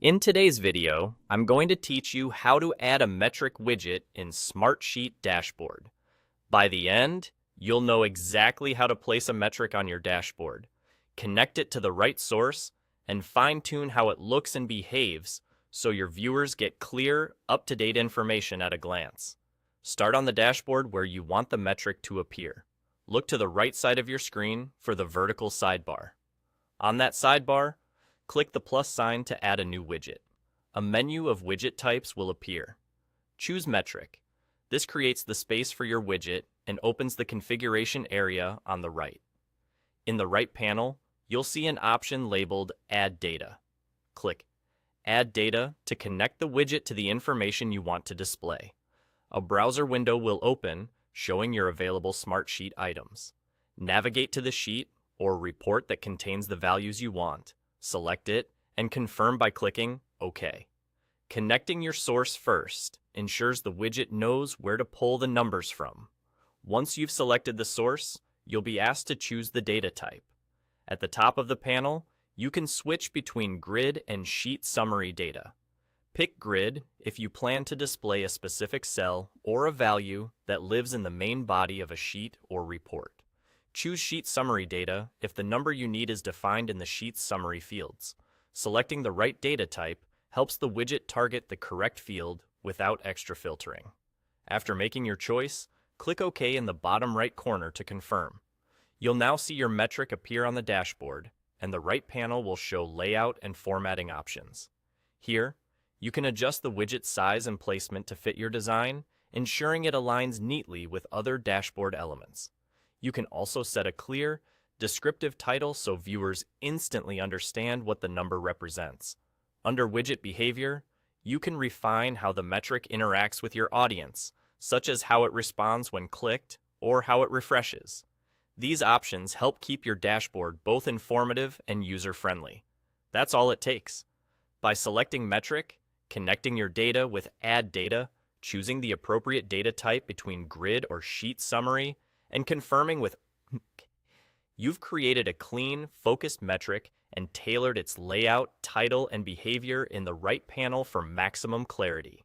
In today's video, I'm going to teach you how to add a metric widget in Smartsheet dashboard. By the end, you'll know exactly how to place a metric on your dashboard, connect it to the right source, and fine-tune how it looks and behaves so your viewers get clear, up-to-date information at a glance. Start on the dashboard where you want the metric to appear. Look to the right side of your screen for the vertical sidebar. On that sidebar, click the plus sign to add a new widget. A menu of widget types will appear. Choose Metric. This creates the space for your widget and opens the configuration area on the right. In the right panel, you'll see an option labeled Add Data. Click Add Data to connect the widget to the information you want to display. A browser window will open, showing your available Smartsheet items. Navigate to the sheet or report that contains the values you want. Select it, and confirm by clicking OK. Connecting your source first ensures the widget knows where to pull the numbers from. Once you've selected the source, you'll be asked to choose the data type. At the top of the panel, you can switch between grid and sheet summary data. Pick grid if you plan to display a specific cell or a value that lives in the main body of a sheet or report. Choose Sheet Summary Data if the number you need is defined in the Sheet's summary fields. Selecting the right data type helps the widget target the correct field without extra filtering. After making your choice, click OK in the bottom right corner to confirm. You'll now see your metric appear on the dashboard, and the right panel will show layout and formatting options. Here, you can adjust the widget size and placement to fit your design, ensuring it aligns neatly with other dashboard elements. You can also set a clear, descriptive title so viewers instantly understand what the number represents. Under Widget Behavior, you can refine how the metric interacts with your audience, such as how it responds when clicked or how it refreshes. These options help keep your dashboard both informative and user-friendly. That's all it takes. By selecting Metric, connecting your data with Add Data, choosing the appropriate data type between grid or sheet summary, and confirming with you've created a clean, focused metric and tailored its layout, title, and behavior in the right panel for maximum clarity.